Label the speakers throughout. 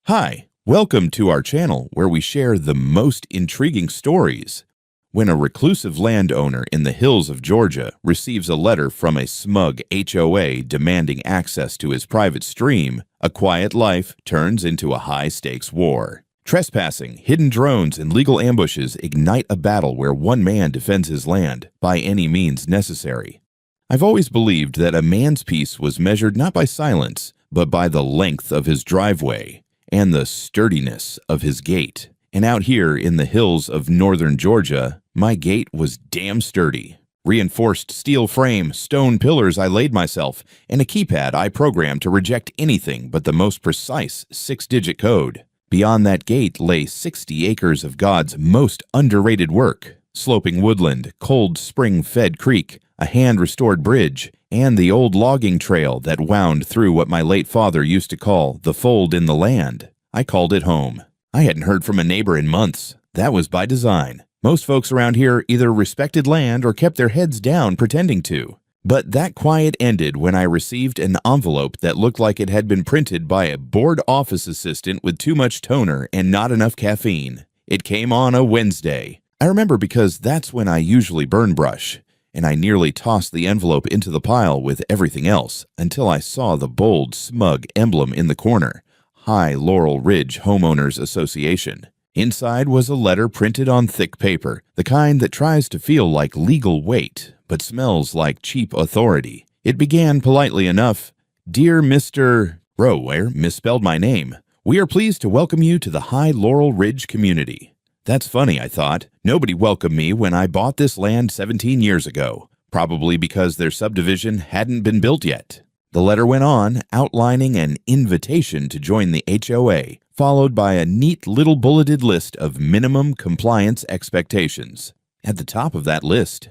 Speaker 1: Hi, welcome to our channel where we share the most intriguing stories. When a reclusive landowner in the hills of Georgia receives a letter from a smug HOA demanding access to his private stream, a quiet life turns into a high-stakes war. Trespassing, hidden drones, and legal ambushes ignite a battle where one man defends his land by any means necessary. I've always believed that a man's peace was measured not by silence, but by the length of his driveway and the sturdiness of his gate. And out here in the hills of northern Georgia, my gate was damn sturdy. Reinforced steel frame, stone pillars I laid myself, and a keypad I programmed to reject anything but the most precise 6-digit code. Beyond that gate lay 60 acres of God's most underrated work: sloping woodland, cold spring-fed creek, a hand-restored bridge, and the old logging trail that wound through what my late father used to call the fold in the land. I called it home. I hadn't heard from a neighbor in months. That was by design. Most folks around here either respected land or kept their heads down pretending to. But that quiet ended when I received an envelope that looked like it had been printed by a bored office assistant with too much toner and not enough caffeine. It came on a Wednesday. I remember because that's when I usually burn brush, and I nearly tossed the envelope into the pile with everything else until I saw the bold, smug emblem in the corner: High Laurel Ridge Homeowners Association. Inside was a letter printed on thick paper, the kind that tries to feel like legal weight, but smells like cheap authority. It began politely enough: "Dear Mr. Rowe," misspelled my name. "We are pleased to welcome you to the High Laurel Ridge community." That's funny, I thought. Nobody welcomed me when I bought this land 17 years ago, probably because their subdivision hadn't been built yet. The letter went on, outlining an invitation to join the HOA, followed by a neat little bulleted list of minimum compliance expectations. At the top of that list: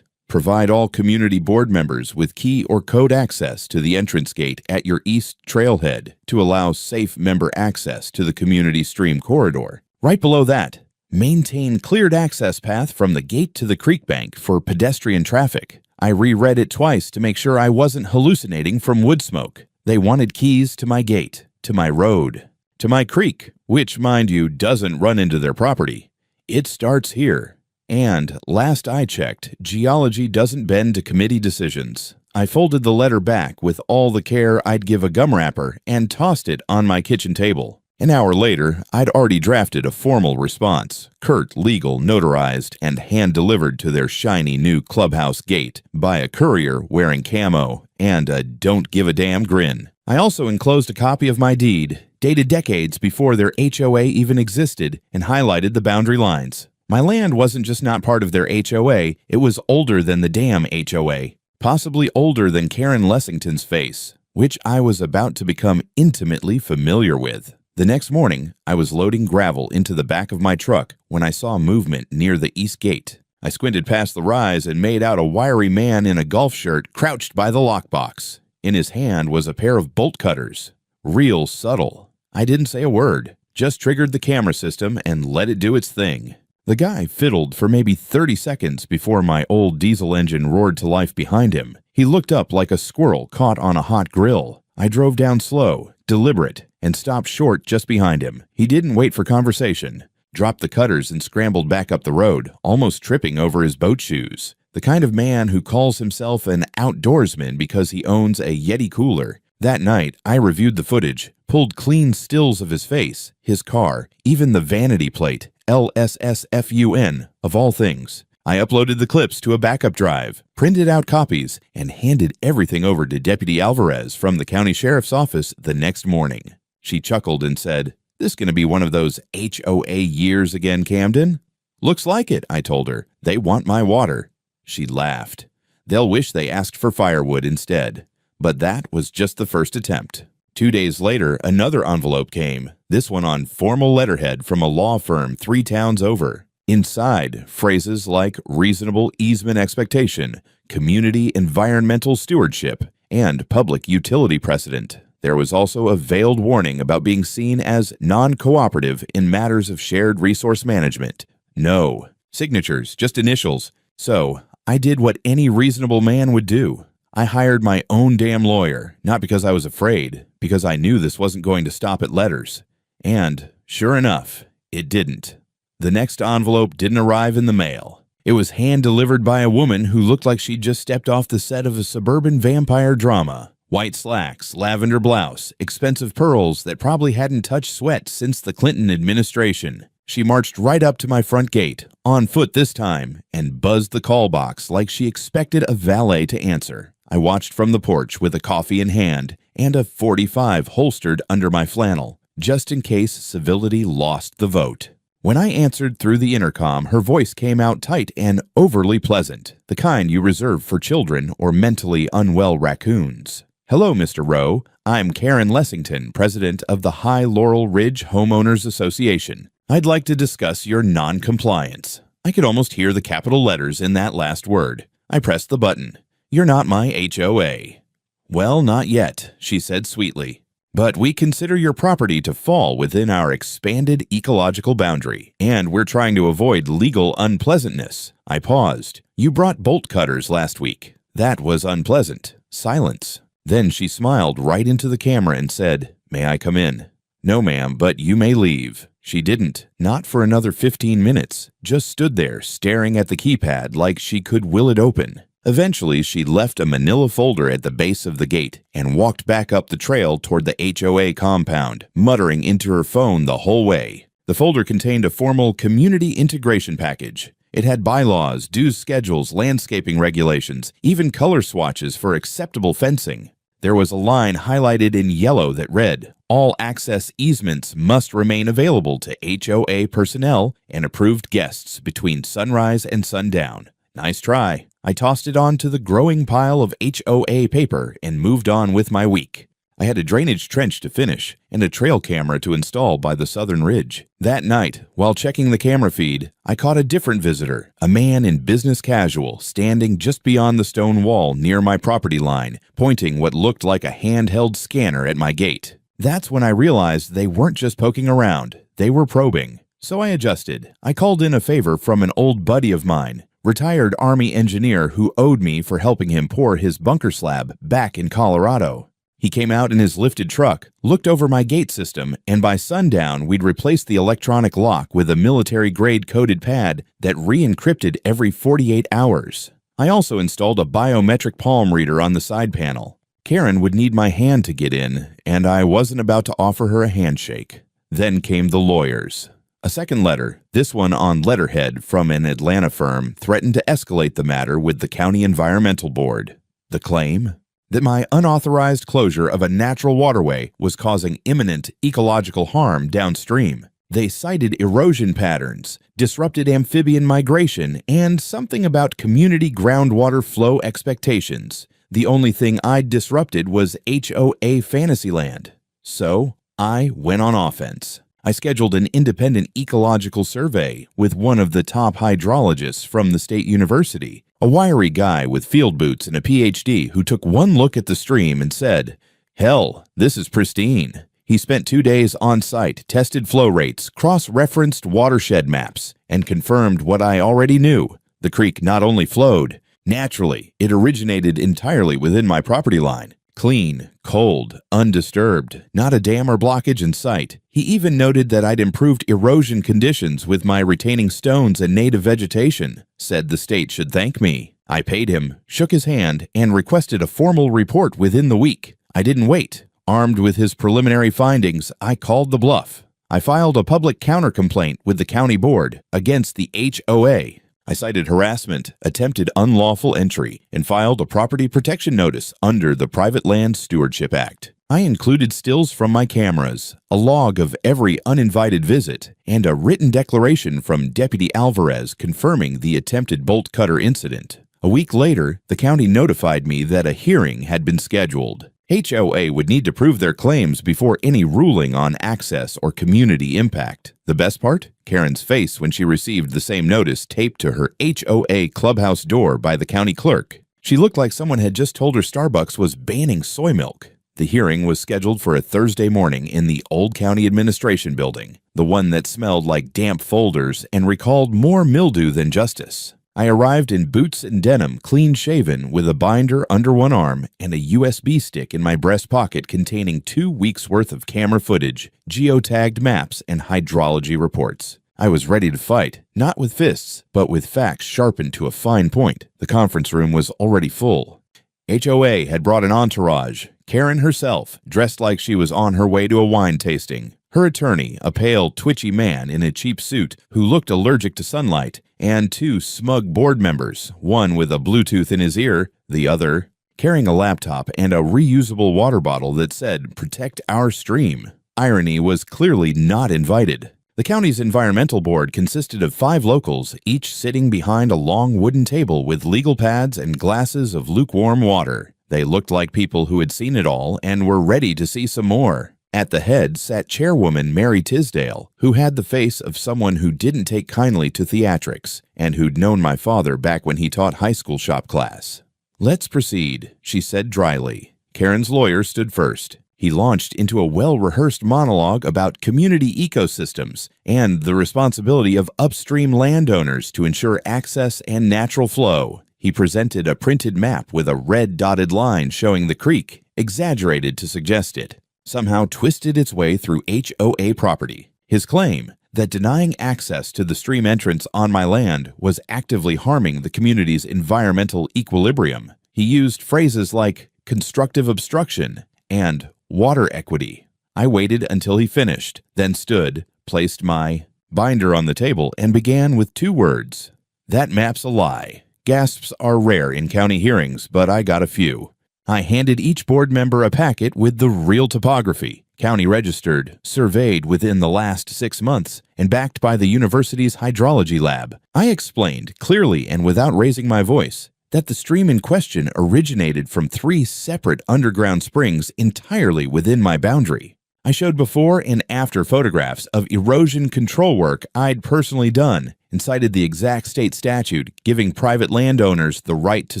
Speaker 1: provide all community board members with key or code access to the entrance gate at your east trailhead to allow safe member access to the community stream corridor. Right below that: maintain cleared access path from the gate to the creek bank for pedestrian traffic. I reread it twice to make sure I wasn't hallucinating from wood smoke. They wanted keys to my gate, to my road, to my creek, which, mind you, doesn't run into their property. It starts here. And, last I checked, geology doesn't bend to committee decisions. I folded the letter back with all the care I'd give a gum wrapper and tossed it on my kitchen table. An hour later, I'd already drafted a formal response, curt, legal, notarized, and hand-delivered to their shiny new clubhouse gate by a courier wearing camo and a don't-give-a-damn grin. I also enclosed a copy of my deed, dated decades before their HOA even existed, and highlighted the boundary lines. My land wasn't just not part of their HOA, it was older than the damn HOA, possibly older than Karen Lessington's face, which I was about to become intimately familiar with. The next morning, I was loading gravel into the back of my truck when I saw movement near the east gate. I squinted past the rise and made out a wiry man in a golf shirt crouched by the lockbox. In his hand was a pair of bolt cutters. Real subtle. I didn't say a word, just triggered the camera system and let it do its thing. The guy fiddled for maybe 30 seconds before my old diesel engine roared to life behind him. He looked up like a squirrel caught on a hot grill. I drove down slow, deliberate, and stopped short just behind him. He didn't wait for conversation, dropped the cutters and scrambled back up the road, almost tripping over his boat shoes. The kind of man who calls himself an outdoorsman because he owns a Yeti cooler. That night, I reviewed the footage, pulled clean stills of his face, his car, even the vanity plate, LSSFUN, of all things. I uploaded the clips to a backup drive, printed out copies, and handed everything over to Deputy Alvarez from the county sheriff's office the next morning. She chuckled and said, "This gonna be one of those HOA years again, Camden?" "Looks like it," I told her. "They want my water." She laughed. "They'll wish they asked for firewood instead." But that was just the first attempt. 2 days later, another envelope came, this one on formal letterhead from a law firm 3 towns over. Inside, phrases like reasonable easement expectation, community environmental stewardship, and public utility precedent. There was also a veiled warning about being seen as non-cooperative in matters of shared resource management. No signatures, just initials. So, I did what any reasonable man would do. I hired my own damn lawyer, not because I was afraid, because I knew this wasn't going to stop at letters. And, sure enough, it didn't. The next envelope didn't arrive in the mail. It was hand-delivered by a woman who looked like she'd just stepped off the set of a suburban vampire drama. White slacks, lavender blouse, expensive pearls that probably hadn't touched sweat since the Clinton administration. She marched right up to my front gate, on foot this time, and buzzed the call box like she expected a valet to answer. I watched from the porch with a coffee in hand and a .45 holstered under my flannel, just in case civility lost the vote. When I answered through the intercom, her voice came out tight and overly pleasant, the kind you reserve for children or mentally unwell raccoons. "Hello, Mr. Rowe. I'm Karen Lessington, president of the High Laurel Ridge Homeowners Association. I'd like to discuss your non-compliance." I could almost hear the capital letters in that last word. I pressed the button. "You're not my HOA." "Well, not yet," she said sweetly. "But we consider your property to fall within our expanded ecological boundary, and we're trying to avoid legal unpleasantness." I paused. "You brought bolt cutters last week. That was unpleasant." Silence. Then she smiled right into the camera and said, "May I come in?" "No, ma'am, but you may leave." She didn't. Not for another 15 minutes. Just stood there, staring at the keypad like she could will it open. Eventually, she left a manila folder at the base of the gate and walked back up the trail toward the HOA compound, muttering into her phone the whole way. The folder contained a formal community integration package. It had bylaws, dues schedules, landscaping regulations, even color swatches for acceptable fencing. There was a line highlighted in yellow that read, "All access easements must remain available to HOA personnel and approved guests between sunrise and sundown." Nice try. I tossed it onto the growing pile of HOA paper and moved on with my week. I had a drainage trench to finish and a trail camera to install by the southern ridge. That night, while checking the camera feed, I caught a different visitor, a man in business casual, standing just beyond the stone wall near my property line, pointing what looked like a handheld scanner at my gate. That's when I realized they weren't just poking around, they were probing. So I adjusted. I called in a favor from an old buddy of mine, retired Army engineer who owed me for helping him pour his bunker slab back in Colorado. He came out in his lifted truck, looked over my gate system, and by sundown we'd replaced the electronic lock with a military-grade coded pad that re-encrypted every 48 hours. I also installed a biometric palm reader on the side panel. Karen would need my hand to get in, and I wasn't about to offer her a handshake. Then came the lawyers. A second letter, this one on letterhead from an Atlanta firm, threatened to escalate the matter with the County Environmental Board. The claim? That my unauthorized closure of a natural waterway was causing imminent ecological harm downstream. They cited erosion patterns, disrupted amphibian migration, and something about community groundwater flow expectations. The only thing I'd disrupted was HOA Fantasyland. So I went on offense. I scheduled an independent ecological survey with one of the top hydrologists from the state university, a wiry guy with field boots and a PhD who took one look at the stream and said, "Hell, this is pristine." He spent 2 days on site, tested flow rates, cross-referenced watershed maps, and confirmed what I already knew. The creek not only flowed, naturally, it originated entirely within my property line. Clean, cold, undisturbed, not a dam or blockage in sight. He even noted that I'd improved erosion conditions with my retaining stones and native vegetation, said the state should thank me. I paid him, shook his hand, and requested a formal report within the week. I didn't wait. Armed with his preliminary findings, I called the bluff. I filed a public counter-complaint with the county board against the HOA. I cited harassment, attempted unlawful entry, and filed a property protection notice under the Private Land Stewardship Act. I included stills from my cameras, a log of every uninvited visit, and a written declaration from Deputy Alvarez confirming the attempted bolt cutter incident. A week later, the county notified me that a hearing had been scheduled. HOA would need to prove their claims before any ruling on access or community impact. The best part? Karen's face when she received the same notice taped to her HOA clubhouse door by the county clerk. She looked like someone had just told her Starbucks was banning soy milk. The hearing was scheduled for a Thursday morning in the old county administration building, the one that smelled like damp folders and recalled more mildew than justice. I arrived in boots and denim, clean-shaven, with a binder under one arm and a USB stick in my breast pocket containing 2 weeks' worth of camera footage, geotagged maps, and hydrology reports. I was ready to fight, not with fists, but with facts sharpened to a fine point. The conference room was already full. HOA had brought an entourage, Karen herself, dressed like she was on her way to a wine tasting. Her attorney, a pale, twitchy man in a cheap suit who looked allergic to sunlight, and 2 smug board members, one with a Bluetooth in his ear, the other carrying a laptop and a reusable water bottle that said, "Protect our stream." Irony was clearly not invited. The county's environmental board consisted of 5 locals, each sitting behind a long wooden table with legal pads and glasses of lukewarm water. They looked like people who had seen it all and were ready to see some more. At the head sat Chairwoman Mary Tisdale, who had the face of someone who didn't take kindly to theatrics and who'd known my father back when he taught high school shop class. "Let's proceed," she said dryly. Karen's lawyer stood first. He launched into a well-rehearsed monologue about community ecosystems and the responsibility of upstream landowners to ensure access and natural flow. He presented a printed map with a red dotted line showing the creek, exaggerated to suggest it, somehow twisted its way through HOA property. His claim that denying access to the stream entrance on my land was actively harming the community's environmental equilibrium. He used phrases like constructive obstruction and water equity. I waited until he finished, then stood, placed my binder on the table, and began with 2 words. "That map's a lie." Gasps are rare in county hearings, but I got a few. I handed each board member a packet with the real topography, county registered, surveyed within the last 6 months, and backed by the university's hydrology lab. I explained, clearly and without raising my voice, that the stream in question originated from 3 separate underground springs entirely within my boundary. I showed before and after photographs of erosion control work I'd personally done and cited the exact state statute giving private landowners the right to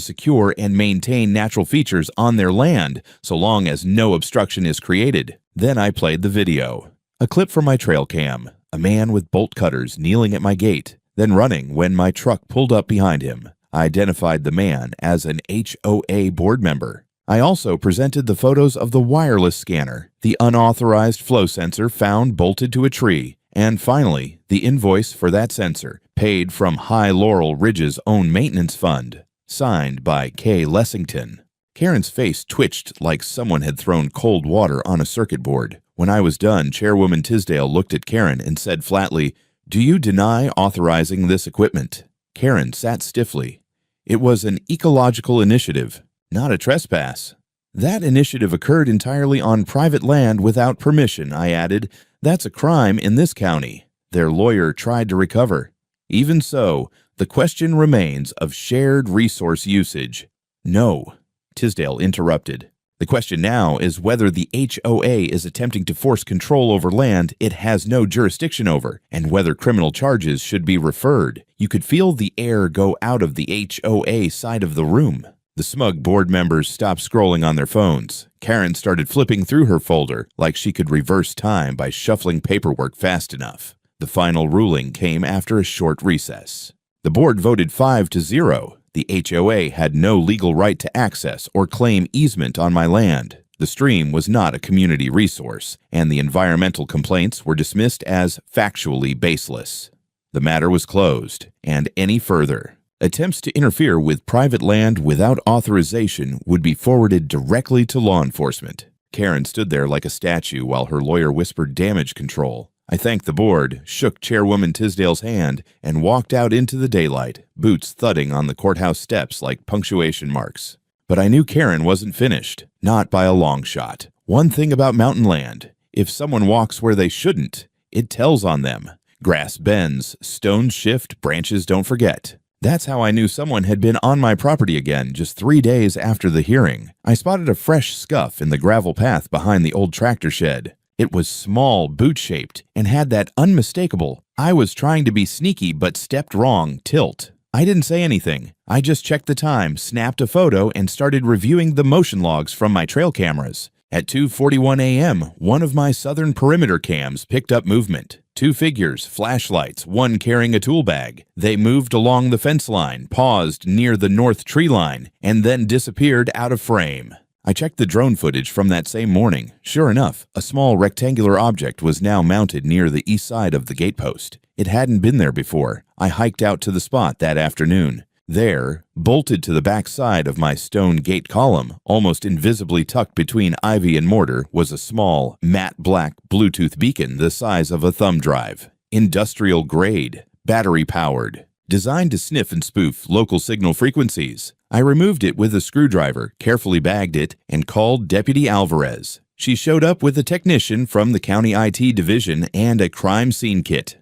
Speaker 1: secure and maintain natural features on their land so long as no obstruction is created. Then I played the video. A clip from my trail cam, a man with bolt cutters kneeling at my gate, then running when my truck pulled up behind him. I identified the man as an HOA board member. I also presented the photos of the wireless scanner, the unauthorized flow sensor found bolted to a tree, and finally, the invoice for that sensor, paid from High Laurel Ridge's own maintenance fund, signed by K. Lessington. Karen's face twitched like someone had thrown cold water on a circuit board. When I was done, Chairwoman Tisdale looked at Karen and said flatly, "Do you deny authorizing this equipment?" Karen sat stiffly. It was an ecological initiative, not a trespass. "That initiative occurred entirely on private land without permission," I added. "That's a crime in this county." Their lawyer tried to recover. "Even so, the question remains of shared resource usage." "No," Tisdale interrupted. "The question now is whether the HOA is attempting to force control over land it has no jurisdiction over, and whether criminal charges should be referred." You could feel the air go out of the HOA side of the room. The smug board members stopped scrolling on their phones. Karen started flipping through her folder like she could reverse time by shuffling paperwork fast enough. The final ruling came after a short recess. The board voted 5-0. The HOA had no legal right to access or claim easement on my land. The stream was not a community resource, and the environmental complaints were dismissed as factually baseless. The matter was closed, and any further attempts to interfere with private land without authorization would be forwarded directly to law enforcement. Karen stood there like a statue while her lawyer whispered damage control. I thanked the board, shook Chairwoman Tisdale's hand, and walked out into the daylight, boots thudding on the courthouse steps like punctuation marks. But I knew Karen wasn't finished, not by a long shot. One thing about mountain land, if someone walks where they shouldn't, it tells on them. Grass bends, stones shift, branches don't forget. That's how I knew someone had been on my property again just 3 days after the hearing. I spotted a fresh scuff in the gravel path behind the old tractor shed. It was small, boot-shaped, and had that unmistakable, "I was trying to be sneaky but stepped wrong" tilt. I didn't say anything. I just checked the time, snapped a photo, and started reviewing the motion logs from my trail cameras. At 2:41 a.m., one of my southern perimeter cams picked up movement. Two figures, flashlights, one carrying a tool bag. They moved along the fence line, paused near the north tree line, and then disappeared out of frame. I checked the drone footage from that same morning. Sure enough, a small rectangular object was now mounted near the east side of the gatepost. It hadn't been there before. I hiked out to the spot that afternoon. There, bolted to the back side of my stone gate column, almost invisibly tucked between ivy and mortar, was a small, matte black Bluetooth beacon the size of a thumb drive. Industrial grade, battery powered, designed to sniff and spoof local signal frequencies. I removed it with a screwdriver, carefully bagged it, and called Deputy Alvarez. She showed up with a technician from the county IT division and a crime scene kit.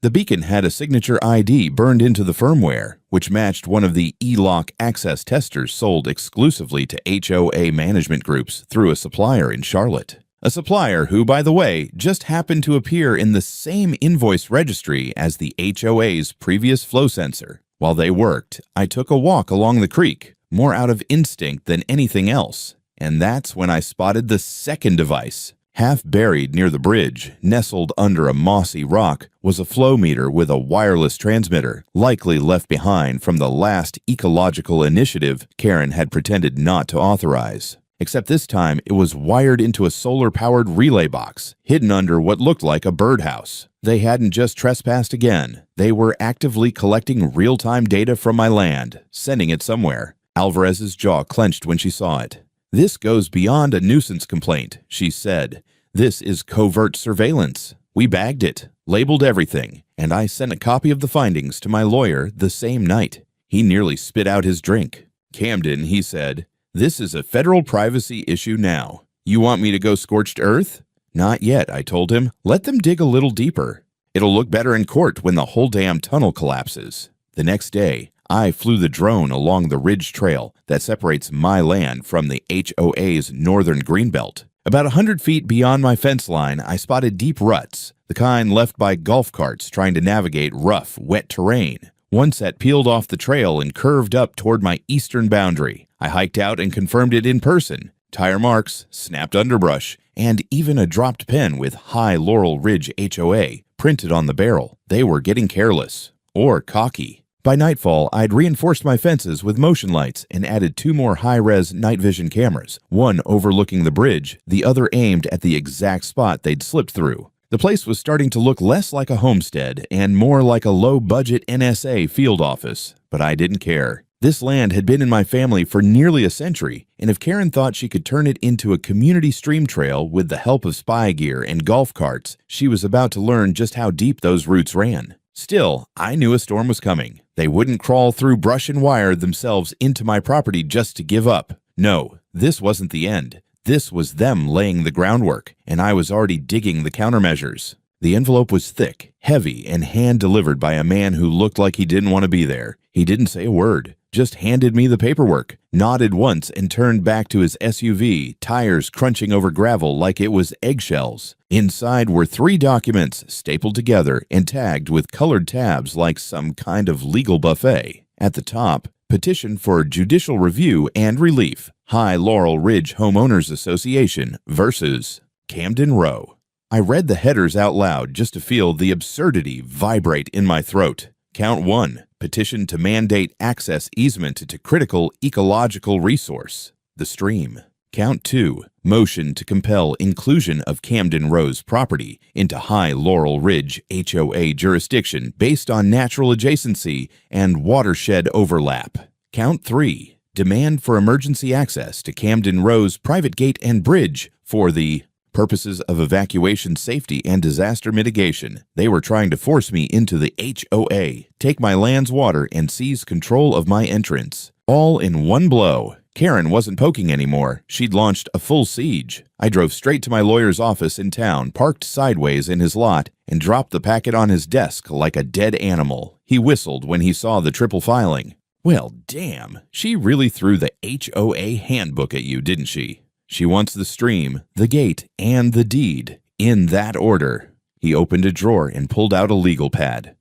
Speaker 1: The beacon had a signature ID burned into the firmware, which matched one of the e-lock access testers sold exclusively to HOA management groups through a supplier in Charlotte. A supplier who, by the way, just happened to appear in the same invoice registry as the HOA's previous flow sensor. While they worked, I took a walk along the creek, more out of instinct than anything else, and that's when I spotted the second device. Half buried near the bridge, nestled under a mossy rock, was a flow meter with a wireless transmitter, likely left behind from the last ecological initiative Karen had pretended not to authorize. Except this time it was wired into a solar-powered relay box, hidden under what looked like a birdhouse. They hadn't just trespassed again. They were actively collecting real-time data from my land, sending it somewhere. Alvarez's jaw clenched when she saw it. "This goes beyond a nuisance complaint," she said. "This is covert surveillance. We bagged it, labeled everything, and I sent a copy of the findings to my lawyer the same night." He nearly spit out his drink. "Camden," he said, "this is a federal privacy issue now. You want me to go scorched earth?" "Not yet," I told him. "Let them dig a little deeper. It'll look better in court when the whole damn tunnel collapses." The next day, I flew the drone along the ridge trail that separates my land from the HOA's northern greenbelt. About 100 feet beyond my fence line, I spotted deep ruts, the kind left by golf carts trying to navigate rough, wet terrain. One set peeled off the trail and curved up toward my eastern boundary. I hiked out and confirmed it in person. Tire marks, snapped underbrush, and even a dropped pen with High Laurel Ridge HOA printed on the barrel. They were getting careless. Or cocky. By nightfall, I'd reinforced my fences with motion lights and added 2 more high-res night vision cameras, one overlooking the bridge, the other aimed at the exact spot they'd slipped through. The place was starting to look less like a homestead and more like a low-budget NSA field office, but I didn't care. This land had been in my family for nearly a century, and if Karen thought she could turn it into a community stream trail with the help of spy gear and golf carts, she was about to learn just how deep those roots ran. Still, I knew a storm was coming. They wouldn't crawl through brush and wire themselves into my property just to give up. No, this wasn't the end. This was them laying the groundwork, and I was already digging the countermeasures. The envelope was thick, heavy, and hand-delivered by a man who looked like he didn't want to be there. He didn't say a word, just handed me the paperwork, nodded once, and turned back to his SUV, tires crunching over gravel like it was eggshells. Inside were 3 documents stapled together and tagged with colored tabs like some kind of legal buffet. At the top, petition for judicial review and relief, High Laurel Ridge Homeowners Association versus Camden Row. I read the headers out loud just to feel the absurdity vibrate in my throat. Count 1, petition to mandate access easement to critical ecological resource, the stream. Count 2, motion to compel inclusion of Camden Row's property into High Laurel Ridge HOA jurisdiction based on natural adjacency and watershed overlap. Count 3, demand for emergency access to Camden Row's private gate and bridge for the purposes of evacuation safety and disaster mitigation. They were trying to force me into the HOA, take my land's water, and seize control of my entrance. All in one blow. Karen wasn't poking anymore. She'd launched a full siege. I drove straight to my lawyer's office in town, parked sideways in his lot, and dropped the packet on his desk like a dead animal. He whistled when he saw the triple filing. "Well, damn, she really threw the HOA handbook at you, didn't she? She wants the stream, the gate, and the deed, in that order." He opened a drawer and pulled out a legal pad.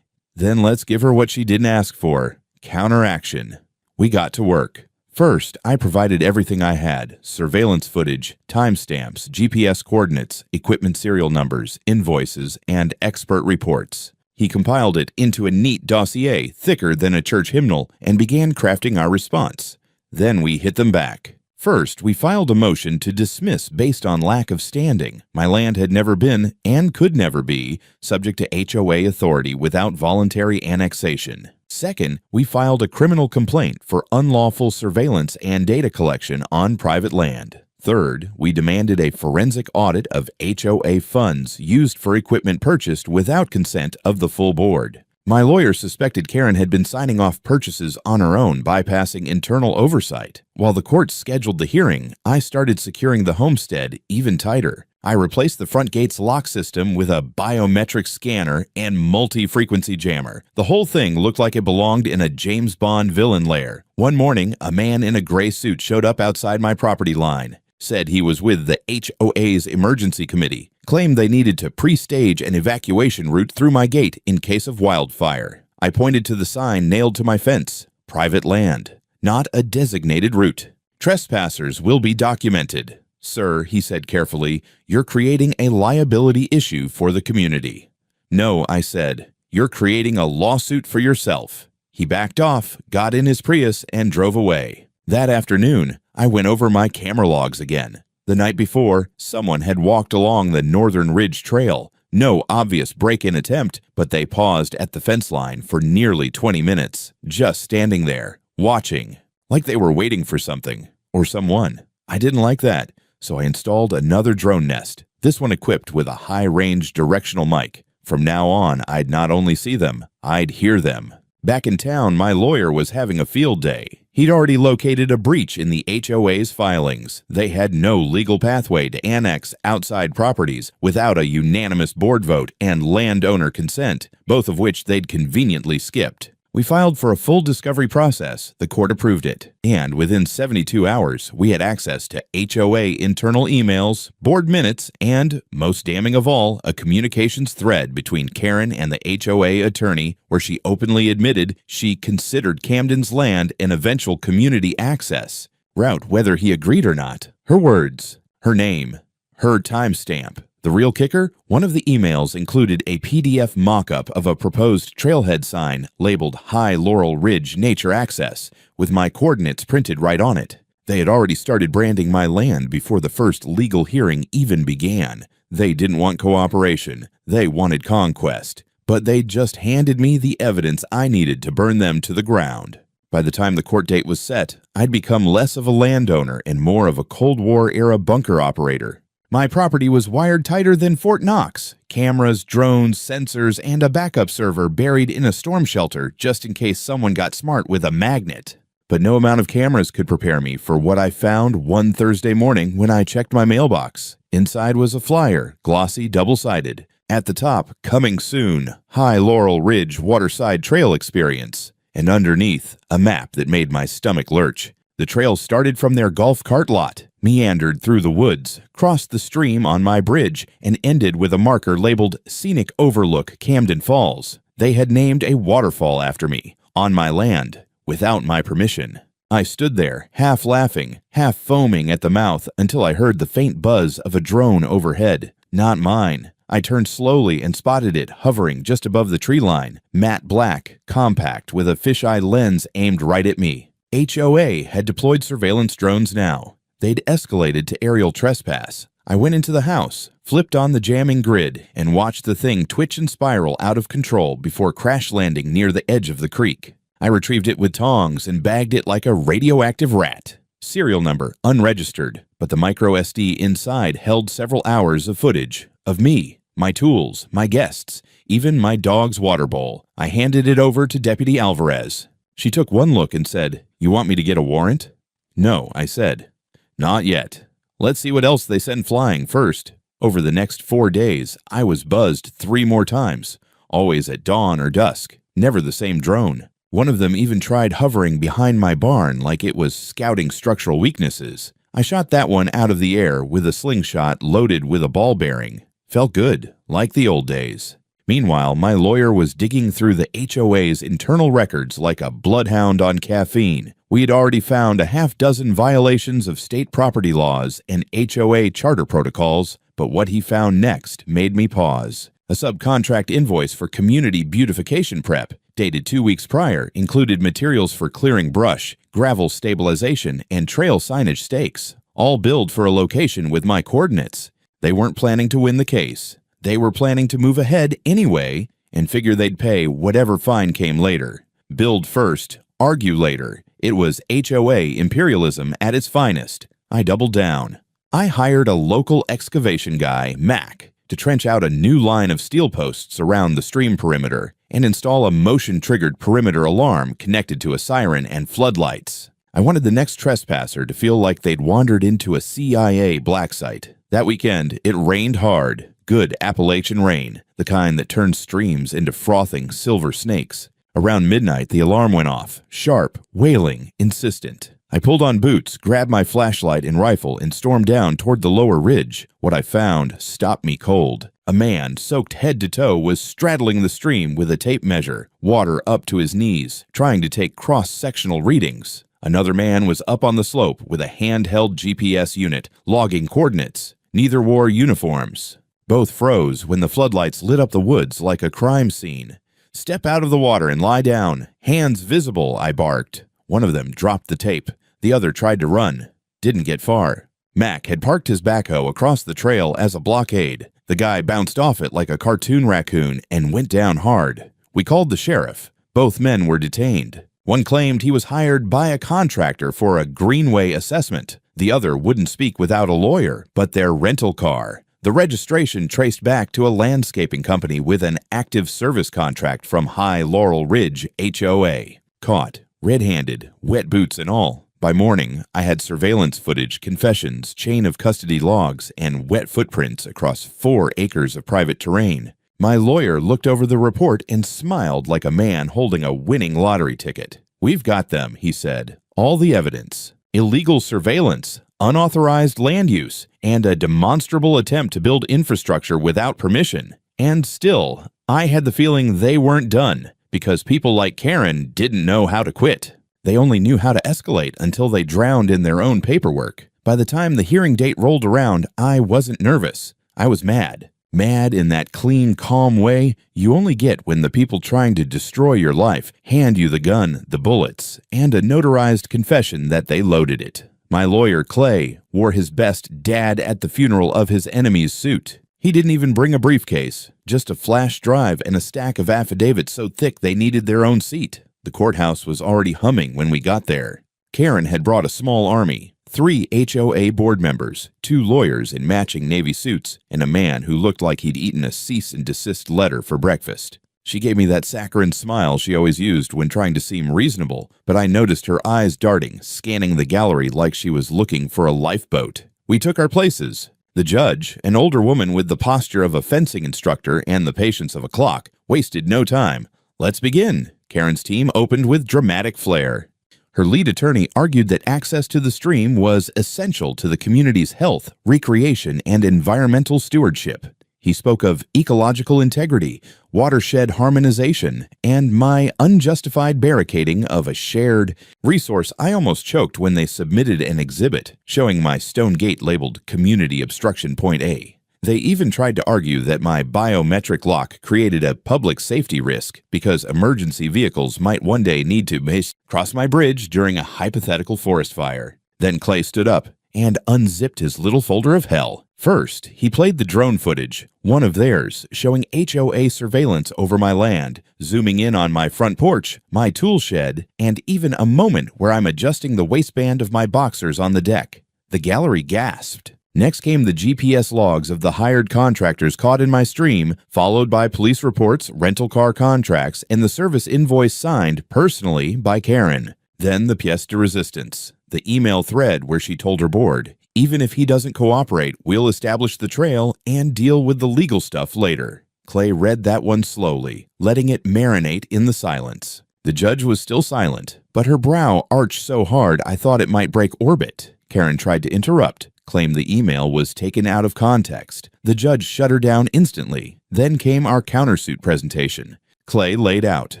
Speaker 1: "Then let's give her what she didn't ask for. Counteraction." We got to work. First, I provided everything I had: surveillance footage, timestamps, GPS coordinates, equipment serial numbers, invoices, and expert reports. He compiled it into a neat dossier thicker than a church hymnal and began crafting our response. Then we hit them back. First, we filed a motion to dismiss based on lack of standing. My land had never been, and could never be, subject to HOA authority without voluntary annexation. Second, we filed a criminal complaint for unlawful surveillance and data collection on private land. Third, we demanded a forensic audit of HOA funds used for equipment purchased without consent of the full board. My lawyer suspected Karen had been signing off purchases on her own, bypassing internal oversight. While the court scheduled the hearing, I started securing the homestead even tighter. I replaced the front gate's lock system with a biometric scanner and multi-frequency jammer. The whole thing looked like it belonged in a James Bond villain lair. One morning, a man in a gray suit showed up outside my property line. Said he was with the HOA's emergency committee, claimed they needed to pre-stage an evacuation route through my gate in case of wildfire. I pointed to the sign nailed to my fence: private land, not a designated route. Trespassers will be documented. Sir, he said carefully, you're creating a liability issue for the community. No, I said, you're creating a lawsuit for yourself. He backed off, got in his Prius, and drove away. That afternoon, I went over my camera logs again. The night before, someone had walked along the Northern Ridge Trail. No obvious break-in attempt, but they paused at the fence line for nearly 20 minutes, just standing there, watching, like they were waiting for something or someone. I didn't like that, so I installed another drone nest, this one equipped with a high-range directional mic. From now on, I'd not only see them, I'd hear them. Back in town, my lawyer was having a field day. He'd already located a breach in the HOA's filings. They had no legal pathway to annex outside properties without a unanimous board vote and landowner consent, both of which they'd conveniently skipped. We filed for a full discovery process. The court approved it, and within 72 hours, we had access to HOA internal emails, board minutes, and, most damning of all, a communications thread between Karen and the HOA attorney where she openly admitted she considered Camden's land an eventual community access route, whether he agreed or not. Her words, her name, her timestamp. The real kicker? One of the emails included a PDF mock-up of a proposed trailhead sign labeled High Laurel Ridge Nature Access, with my coordinates printed right on it. They had already started branding my land before the first legal hearing even began. They didn't want cooperation. They wanted conquest. But they just handed me the evidence I needed to burn them to the ground. By the time the court date was set, I'd become less of a landowner and more of a Cold War-era bunker operator. My property was wired tighter than Fort Knox. Cameras, drones, sensors, and a backup server buried in a storm shelter just in case someone got smart with a magnet. But no amount of cameras could prepare me for what I found one Thursday morning when I checked my mailbox. Inside was a flyer, glossy, double-sided. At the top, coming soon, High Laurel Ridge Waterside Trail Experience. And underneath, a map that made my stomach lurch. The trail started from their golf cart lot, meandered through the woods, crossed the stream on my bridge, and ended with a marker labeled Scenic Overlook Camden Falls. They had named a waterfall after me, on my land, without my permission. I stood there, half laughing, half foaming at the mouth, until I heard the faint buzz of a drone overhead. Not mine. I turned slowly and spotted it hovering just above the tree line, matte black, compact, with a fisheye lens aimed right at me. HOA had deployed surveillance drones now. They'd escalated to aerial trespass. I went into the house, flipped on the jamming grid, and watched the thing twitch and spiral out of control before crash landing near the edge of the creek. I retrieved it with tongs and bagged it like a radioactive rat. Serial number unregistered, but the micro SD inside held several hours of footage of me, my tools, my guests, even my dog's water bowl. I handed it over to Deputy Alvarez. She took one look and said, "You want me to get a warrant?" "No," I said. "Not yet. Let's see what else they send flying first." Over the next 4 days, I was buzzed 3 more times, always at dawn or dusk, never the same drone. One of them even tried hovering behind my barn like it was scouting structural weaknesses. I shot that one out of the air with a slingshot loaded with a ball bearing. Felt good, like the old days. Meanwhile, my lawyer was digging through the HOA's internal records like a bloodhound on caffeine. We had already found a half-dozen violations of state property laws and HOA charter protocols, but what he found next made me pause. A subcontract invoice for community beautification prep, dated 2 weeks prior, included materials for clearing brush, gravel stabilization, and trail signage stakes, all billed for a location with my coordinates. They weren't planning to win the case. They were planning to move ahead anyway and figure they'd pay whatever fine came later. Build first, argue later. It was HOA imperialism at its finest. I doubled down. I hired a local excavation guy, Mac, to trench out a new line of steel posts around the stream perimeter and install a motion-triggered perimeter alarm connected to a siren and floodlights. I wanted the next trespasser to feel like they'd wandered into a CIA black site. That weekend, it rained hard. Good Appalachian rain, the kind that turns streams into frothing silver snakes. Around midnight, the alarm went off, sharp, wailing, insistent. I pulled on boots, grabbed my flashlight and rifle, and stormed down toward the lower ridge. What I found stopped me cold. A man, soaked head to toe, was straddling the stream with a tape measure, water up to his knees, trying to take cross-sectional readings. Another man was up on the slope with a handheld GPS unit, logging coordinates. Neither wore uniforms. Both froze when the floodlights lit up the woods like a crime scene. "Step out of the water and lie down. Hands visible," I barked. One of them dropped the tape. The other tried to run. Didn't get far. Mac had parked his backhoe across the trail as a blockade. The guy bounced off it like a cartoon raccoon and went down hard. We called the sheriff. Both men were detained. One claimed he was hired by a contractor for a greenway assessment. The other wouldn't speak without a lawyer, but their rental car. The registration traced back to a landscaping company with an active service contract from High Laurel Ridge HOA. Caught, red-handed, wet boots and all. By morning, I had surveillance footage, confessions, chain of custody logs, and wet footprints across 4 acres of private terrain. My lawyer looked over the report and smiled like a man holding a winning lottery ticket. "We've got them," he said. "All the evidence. Illegal surveillance, unauthorized land use, and a demonstrable attempt to build infrastructure without permission. And still, I had the feeling they weren't done, because people like Karen didn't know how to quit. They only knew how to escalate until they drowned in their own paperwork. By the time the hearing date rolled around, I wasn't nervous. I was mad. Mad in that clean, calm way you only get when the people trying to destroy your life hand you the gun, the bullets, and a notarized confession that they loaded it. My lawyer, Clay, wore his best dad at the funeral of his enemy's suit. He didn't even bring a briefcase, just a flash drive and a stack of affidavits so thick they needed their own seat. The courthouse was already humming when we got there. Karen had brought a small army, 3 HOA board members, 2 lawyers in matching Navy suits, and a man who looked like he'd eaten a cease and desist letter for breakfast. She gave me that saccharine smile she always used when trying to seem reasonable, but I noticed her eyes darting, scanning the gallery like she was looking for a lifeboat. We took our places. The judge, an older woman with the posture of a fencing instructor and the patience of a clock, wasted no time. "Let's begin." Karen's team opened with dramatic flair. Her lead attorney argued that access to the stream was essential to the community's health, recreation, and environmental stewardship. He spoke of ecological integrity, watershed harmonization, and my unjustified barricading of a shared resource. I almost choked when they submitted an exhibit showing my stone gate labeled Community Obstruction Point A. They even tried to argue that my biometric lock created a public safety risk because emergency vehicles might one day need to cross my bridge during a hypothetical forest fire. Then Clay stood up and unzipped his little folder of hell. First, he played the drone footage, one of theirs, showing HOA surveillance over my land, zooming in on my front porch, my tool shed, and even a moment where I'm adjusting the waistband of my boxers on the deck. The gallery gasped. Next came the GPS logs of the hired contractors caught in my stream, followed by police reports, rental car contracts, and the service invoice signed personally by Karen. Then the pièce de résistance, the email thread where she told her board, "Even if he doesn't cooperate, we'll establish the trail and deal with the legal stuff later." Clay read that one slowly, letting it marinate in the silence. The judge was still silent, but her brow arched so hard I thought it might break orbit. Karen tried to interrupt, claimed the email was taken out of context. The judge shut her down instantly. Then came our countersuit presentation. Clay laid out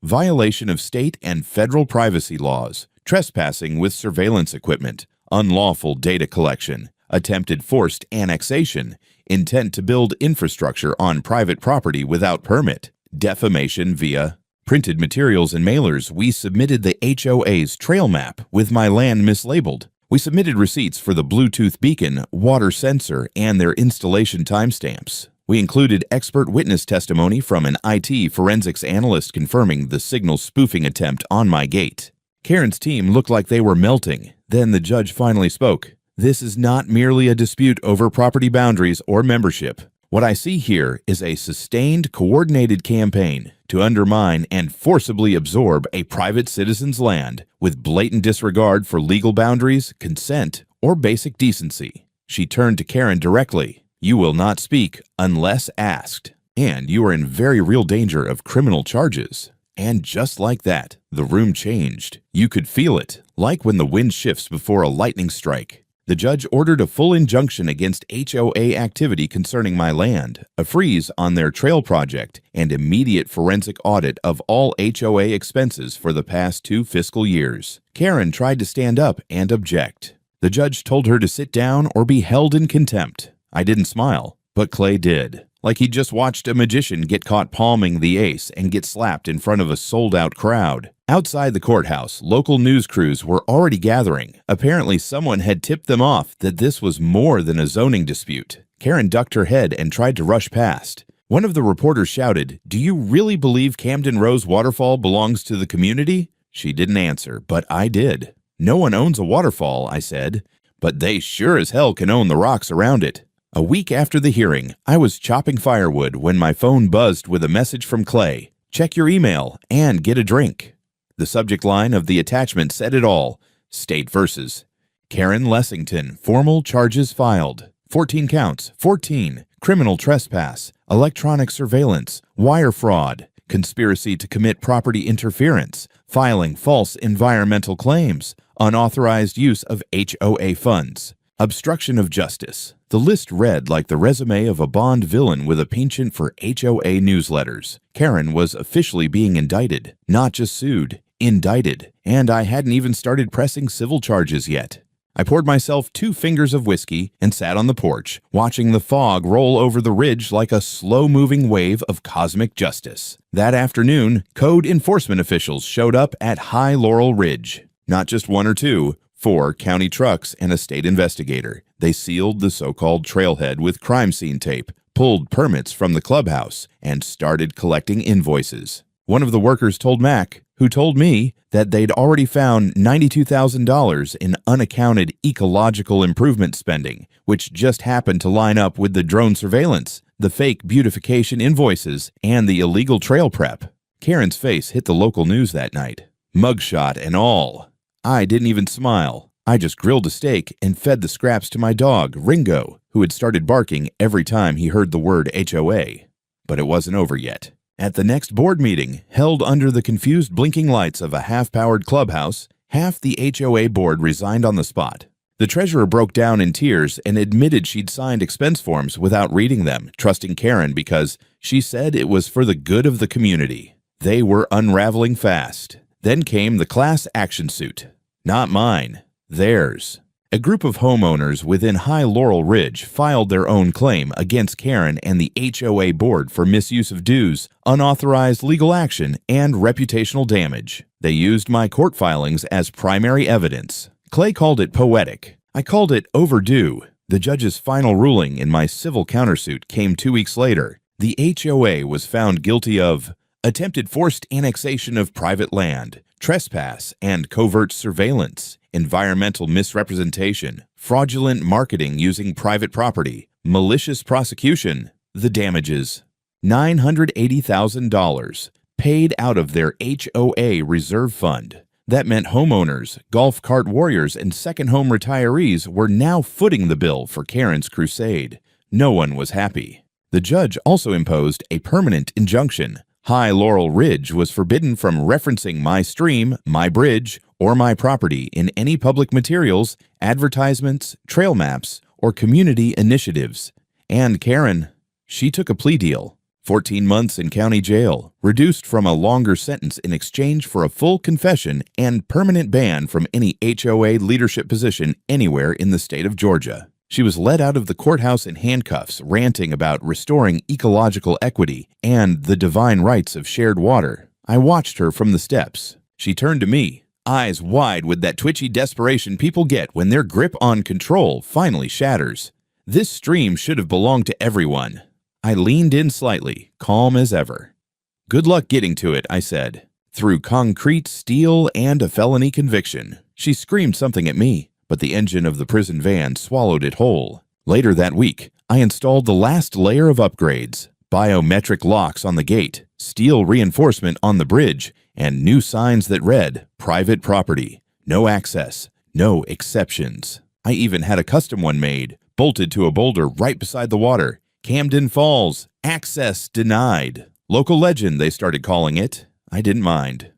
Speaker 1: violation of state and federal privacy laws, trespassing with surveillance equipment, unlawful data collection, attempted forced annexation, intent to build infrastructure on private property without permit, defamation via printed materials and mailers. We submitted the HOA's trail map with my land mislabeled. We submitted receipts for the Bluetooth beacon, water sensor, and their installation timestamps. We included expert witness testimony from an IT forensics analyst confirming the signal spoofing attempt on my gate. Karen's team looked like they were melting. Then the judge finally spoke. This is not merely a dispute over property boundaries or membership. What I see here is a sustained, coordinated campaign to undermine and forcibly absorb a private citizen's land with blatant disregard for legal boundaries, consent, or basic decency. She turned to Karen directly. You will not speak unless asked, and you are in very real danger of criminal charges. And just like that, the room changed. You could feel it, like when the wind shifts before a lightning strike. The judge ordered a full injunction against HOA activity concerning my land, a freeze on their trail project, and immediate forensic audit of all HOA expenses for the past 2 fiscal years. Karen tried to stand up and object. The judge told her to sit down or be held in contempt. I didn't smile, but Clay did. Like he'd just watched a magician get caught palming the ace and get slapped in front of a sold-out crowd. Outside the courthouse, local news crews were already gathering. Apparently, someone had tipped them off that this was more than a zoning dispute. Karen ducked her head and tried to rush past. One of the reporters shouted, "Do you really believe Camden Rose Waterfall belongs to the community?" She didn't answer, but I did. "No one owns a waterfall," I said, "but they sure as hell can own the rocks around it." A week after the hearing, I was chopping firewood when my phone buzzed with a message from Clay. Check your email and get a drink. The subject line of the attachment said it all. State versus. Karen Lessington, formal charges filed. 14 counts, 14. Criminal trespass, electronic surveillance, wire fraud, conspiracy to commit property interference, filing false environmental claims, unauthorized use of HOA funds, obstruction of justice. The list read like the resume of a Bond villain with a penchant for HOA newsletters. Karen was officially being indicted, not just sued, indicted, and I hadn't even started pressing civil charges yet. I poured myself 2 fingers of whiskey and sat on the porch, watching the fog roll over the ridge like a slow-moving wave of cosmic justice. That afternoon, code enforcement officials showed up at High Laurel Ridge. Not just 1 or 2, 4 county trucks and a state investigator. They sealed the so-called trailhead with crime scene tape, pulled permits from the clubhouse, and started collecting invoices. One of the workers told Mac, who told me, that they'd already found $92,000 in unaccounted ecological improvement spending, which just happened to line up with the drone surveillance, the fake beautification invoices, and the illegal trail prep. Karen's face hit the local news that night, mugshot and all. I didn't even smile. I just grilled a steak and fed the scraps to my dog, Ringo, who had started barking every time he heard the word HOA. But it wasn't over yet. At the next board meeting, held under the confused blinking lights of a half-powered clubhouse, half the HOA board resigned on the spot. The treasurer broke down in tears and admitted she'd signed expense forms without reading them, trusting Karen because she said it was for the good of the community. They were unraveling fast. Then came the class action suit. Not mine, theirs. A group of homeowners within High Laurel Ridge filed their own claim against Karen and the HOA board for misuse of dues, unauthorized legal action, and reputational damage. They used my court filings as primary evidence. Clay called it poetic. I called it overdue. The judge's final ruling in my civil countersuit came 2 weeks later. The HOA was found guilty of attempted forced annexation of private land, trespass and covert surveillance, environmental misrepresentation, fraudulent marketing using private property, malicious prosecution. The damages, $980,000, paid out of their HOA reserve fund. That meant homeowners, golf cart warriors, and second home retirees were now footing the bill for Karen's crusade. No one was happy. The judge also imposed a permanent injunction. High Laurel Ridge was forbidden from referencing my stream, my bridge, or my property in any public materials, advertisements, trail maps, or community initiatives. And Karen, she took a plea deal. 14 months in county jail, reduced from a longer sentence in exchange for a full confession and permanent ban from any HOA leadership position anywhere in the state of Georgia. She was led out of the courthouse in handcuffs, ranting about restoring ecological equity and the divine rights of shared water. I watched her from the steps. She turned to me, eyes wide with that twitchy desperation people get when their grip on control finally shatters. This stream should have belonged to everyone. I leaned in slightly, calm as ever. "Good luck getting to it," I said. "Through concrete, steel, and a felony conviction." She screamed something at me, but the engine of the prison van swallowed it whole. Later that week, I installed the last layer of upgrades: biometric locks on the gate, steel reinforcement on the bridge, and new signs that read, "Private property, no access, no exceptions." I even had a custom one made, bolted to a boulder right beside the water. "Camden Falls, access denied." Local legend, they started calling it. I didn't mind.